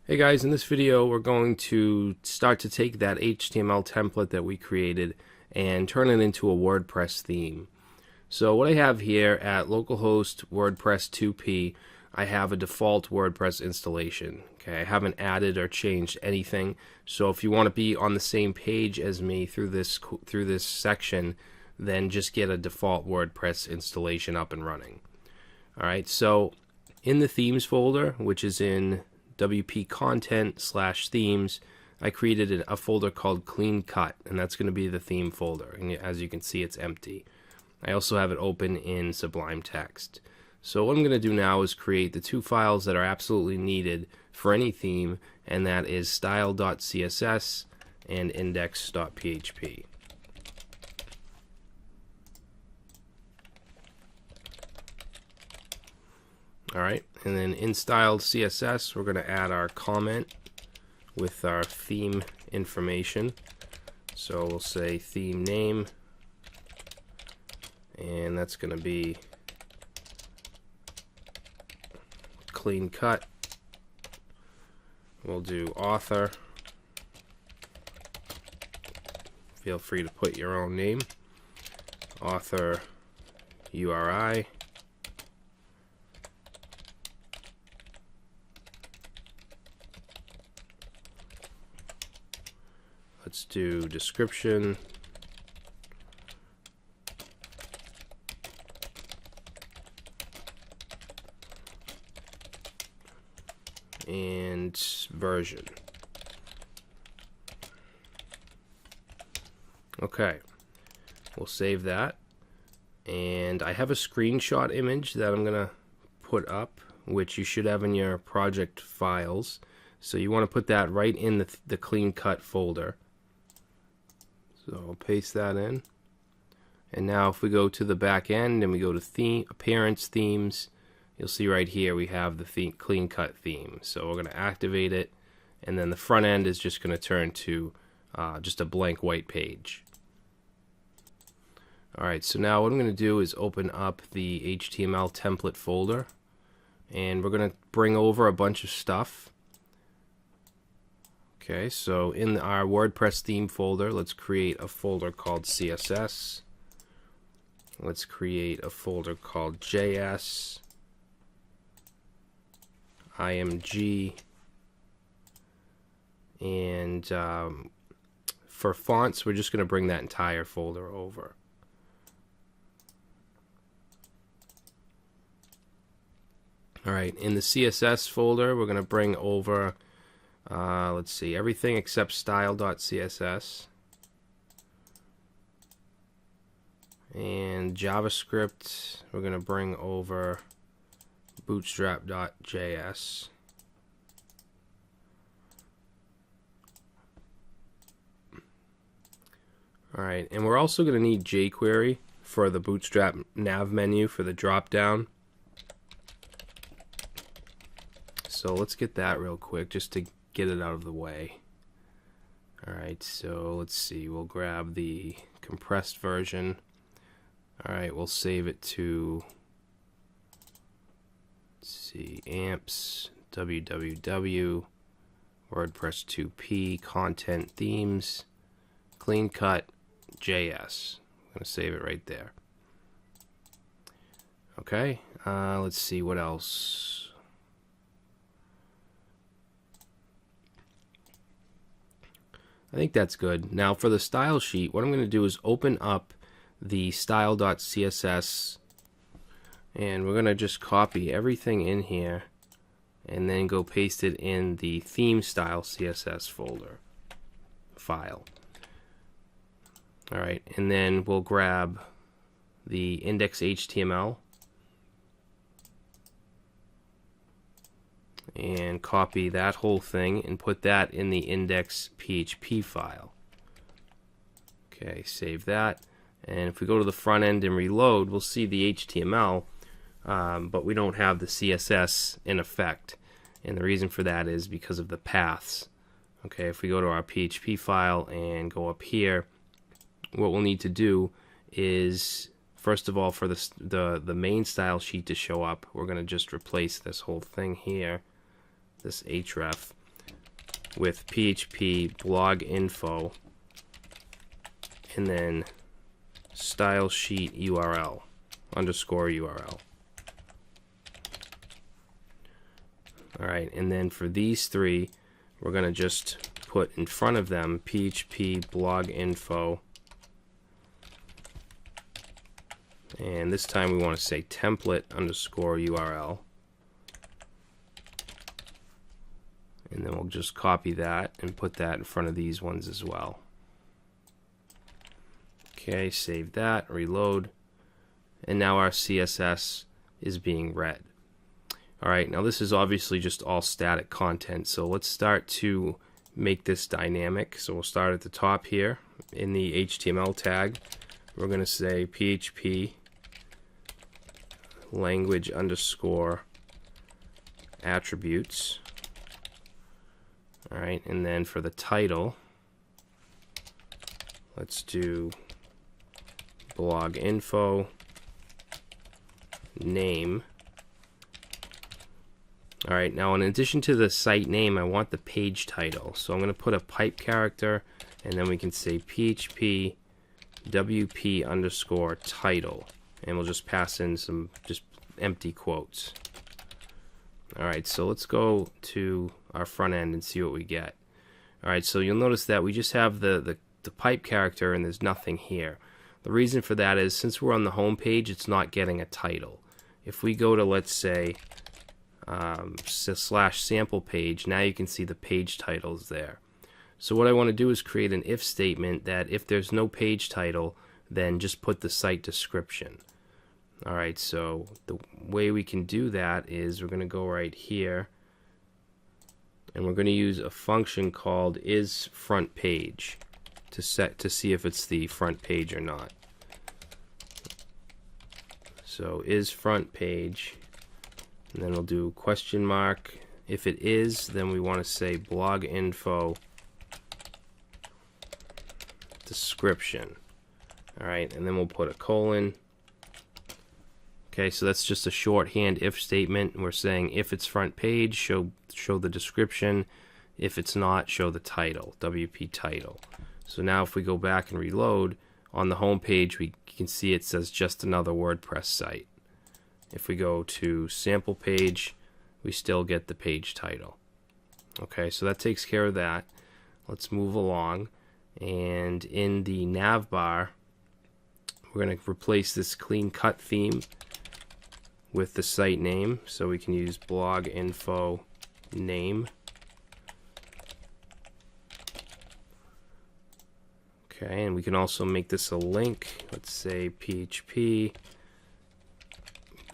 Hey guys, in this video we're going to start to take that HTML template that we created and turn it into a WordPress theme. So what I have here at localhost WordPress 2p, I have a default WordPress installation. Okay, I haven't added or changed anything. So if you want to be on the same page as me through this section, then just get a default WordPress installation up and running. All right, so in the themes folder, which is in WP content/themes, I created a folder called CleanCut, and that's going to be the theme folder. And as you can see, it's empty. I also have it open in Sublime Text. So what I'm going to do now is create the two files that are absolutely needed for any theme, and that is style.css and index.php. Alright, and then in styled CSS, we're going to add our comment with our theme information. So we'll say theme name, and that's going to be CleanCut. We'll do author. Feel free to put your own name. Author URI. Let's do description. And version. Okay, we'll save that. And I have a screenshot image that I'm going to put up, which you should have in your project files. So you want to put that right in the CleanCut folder. So I'll paste that in. And now if we go to the back end and we go to theme, appearance themes, you'll see right here we have the CleanCut theme. So we're going to activate it, and then the front end is just going to turn to just a blank white page. Alright, so now what I'm going to do is open up the HTML template folder, and we're going to bring over a bunch of stuff. Okay, so in our WordPress theme folder, let's create a folder called CSS. Let's create a folder called JS, IMG, and for fonts, we're just going to bring that entire folder over. Alright, in the CSS folder, we're going to bring over let's see, everything except style.css, and JavaScript we're going to bring over bootstrap.js, alright, and we're also going to need jQuery for the Bootstrap nav menu for the drop down. So let's get that real quick just to get it out of the way. Alright, so let's see, we'll grab the compressed version. Alright, we'll save it to, let's see, amps www WordPress 2p content themes CleanCut JS. I'm going to save it right there. Okay, let's see what else. I think that's good. Now for the style sheet, what I'm going to do is open up the style.css, and we're going to just copy everything in here and then go paste it in the theme style CSS folder file. Alright, and then we'll grab the index.html and copy that whole thing and put that in the index.php file. Okay, save that, and if we go to the front end and reload, we'll see the HTML, but we don't have the CSS in effect, and the reason for that is because of the paths. Okay, if we go to our PHP file and go up here, what we'll need to do is, first of all, for the main style sheet to show up, we're going to just replace this whole thing here, this href, with PHP blog info and then style sheet URL underscore URL. Alright, and then for these three, we're going to just put in front of them PHP blog info, and this time we want to say template underscore URL, and then we'll just copy that and put that in front of these ones as well. Okay, save that, reload, and now our CSS is being read. Alright, now this is obviously just all static content, so let's start to make this dynamic. So we'll start at the top here in the HTML tag. We're going to say PHP language underscore attributes. Alright, and then for the title, let's do blog info name. Alright, now in addition to the site name, I want the page title. So I'm going to put a pipe character, and then we can say PHP WP underscore title. And we'll just pass in some just empty quotes. Alright, so let's go to our front end and see what we get. Alright, so you'll notice that we just have the pipe character and there's nothing here. The reason for that is since we're on the home page, it's not getting a title. If we go to, let's say, slash sample page, now you can see the page titles there. So what I want to do is create an if statement that if there's no page title, then just put the site description. Alright, so the way we can do that is we're going to go right here and we're going to use a function called isFrontPage to see if it's the front page or not. So isFrontPage, and then we'll do question mark. If it is, then we want to say blog info description. Alright, and then we'll put a colon. Okay, so that's just a shorthand if statement. We're saying if it's front page, show the description. If it's not, show the title, WP title. So now if we go back and reload, on the home page we can see it says just another WordPress site. If we go to sample page, we still get the page title. Okay, so that takes care of that. Let's move along, and in the nav bar we're going to replace this CleanCut theme with the site name, so we can use blog info name. Okay, and we can also make this a link. Let's say PHP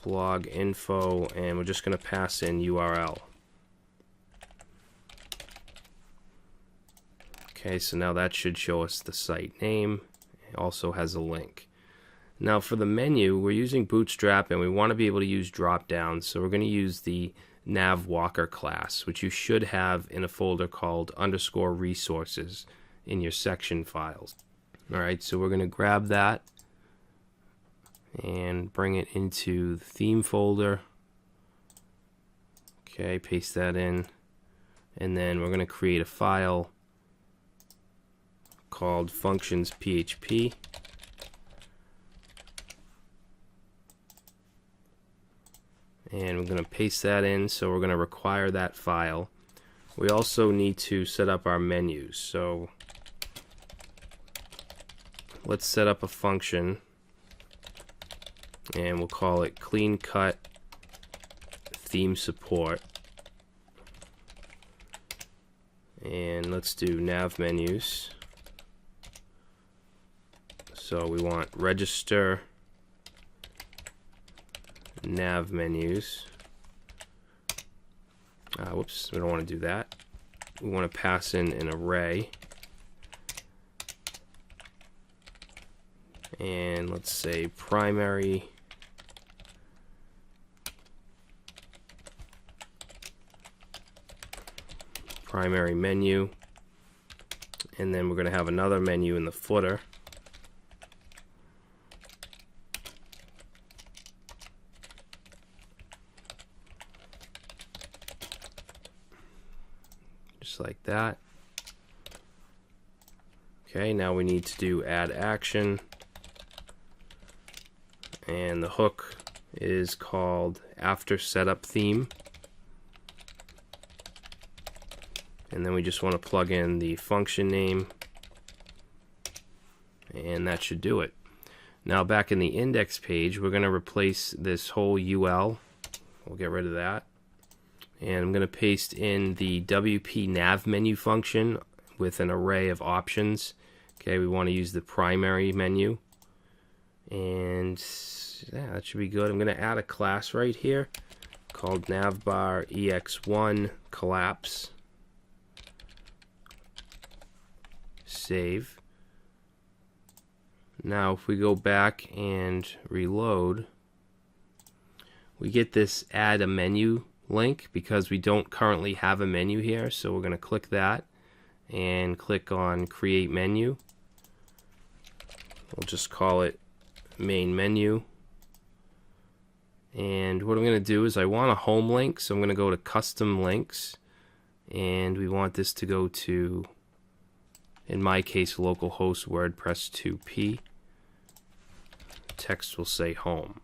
blog info, and we're just going to pass in URL. Okay, so now that should show us the site name. It also has a link. Now for the menu, we're using Bootstrap and we want to be able to use drop downs, so we're going to use the nav walker class, which you should have in a folder called underscore resources in your section files. Alright, so we're going to grab that and bring it into the theme folder. Okay, paste that in, and then we're going to create a file called functions.php. And we're going to paste that in, so we're going to require that file. We also need to set up our menus. So let's set up a function, and we'll call it CleanCut theme support. And let's do nav menus. So we want register nav menus. Whoops, we don't want to do that. We want to pass in an array. And let's say primary menu, and then we're going to have another menu in the footer. just like that. Okay, now we need to do add action, and the hook is called after setup theme, and then we just want to plug in the function name, and that should do it. Now back in the index page, we're going to replace this whole UL. We'll get rid of that, and I'm going to paste in the WP nav menu function with an array of options. Okay, we want to use the primary menu, and yeah, that should be good. I'm going to add a class right here called navbar ex1 collapse. Save. Now if we go back and reload, we get this add a menu link because we don't currently have a menu here, so we're going to click that and click on create menu. We'll just call it main menu, and what I'm going to do is I want a home link, so I'm going to go to custom links, and we want this to go to, in my case, localhost WordPress 2p. Text will say home.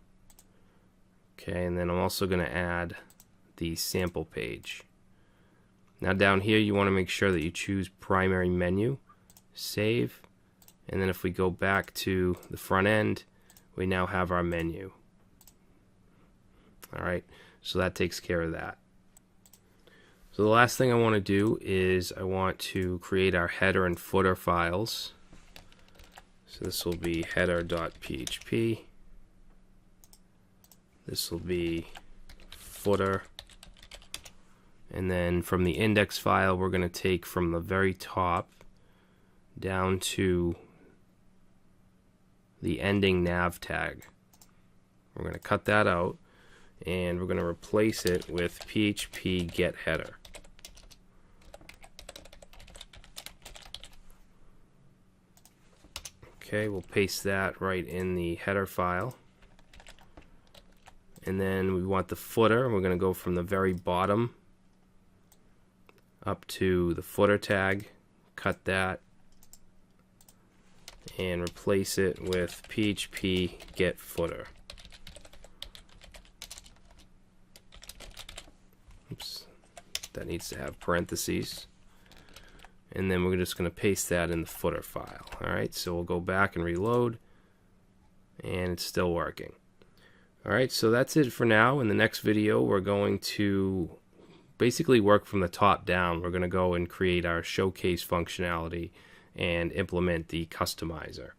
Okay, and then I'm also going to add the sample page. Now down here you want to make sure that you choose primary menu, save, and then if we go back to the front end, we now have our menu. Alright, so that takes care of that. So the last thing I want to do is I want to create our header and footer files. So this will be header.php. This will be footer. And then from the index file, we're going to take from the very top down to the ending nav tag. We're going to cut that out, and we're going to replace it with php get header. Okay, we'll paste that right in the header file. And then we want the footer. We're going to go from the very bottom up to the footer tag, cut that, and replace it with php get footer. Oops, that needs to have parentheses. And then we're just going to paste that in the footer file. Alright, so we'll go back and reload, and it's still working. Alright, so that's it for now. In the next video, we're going to basically work from the top down. We're going to go and create our showcase functionality and implement the customizer.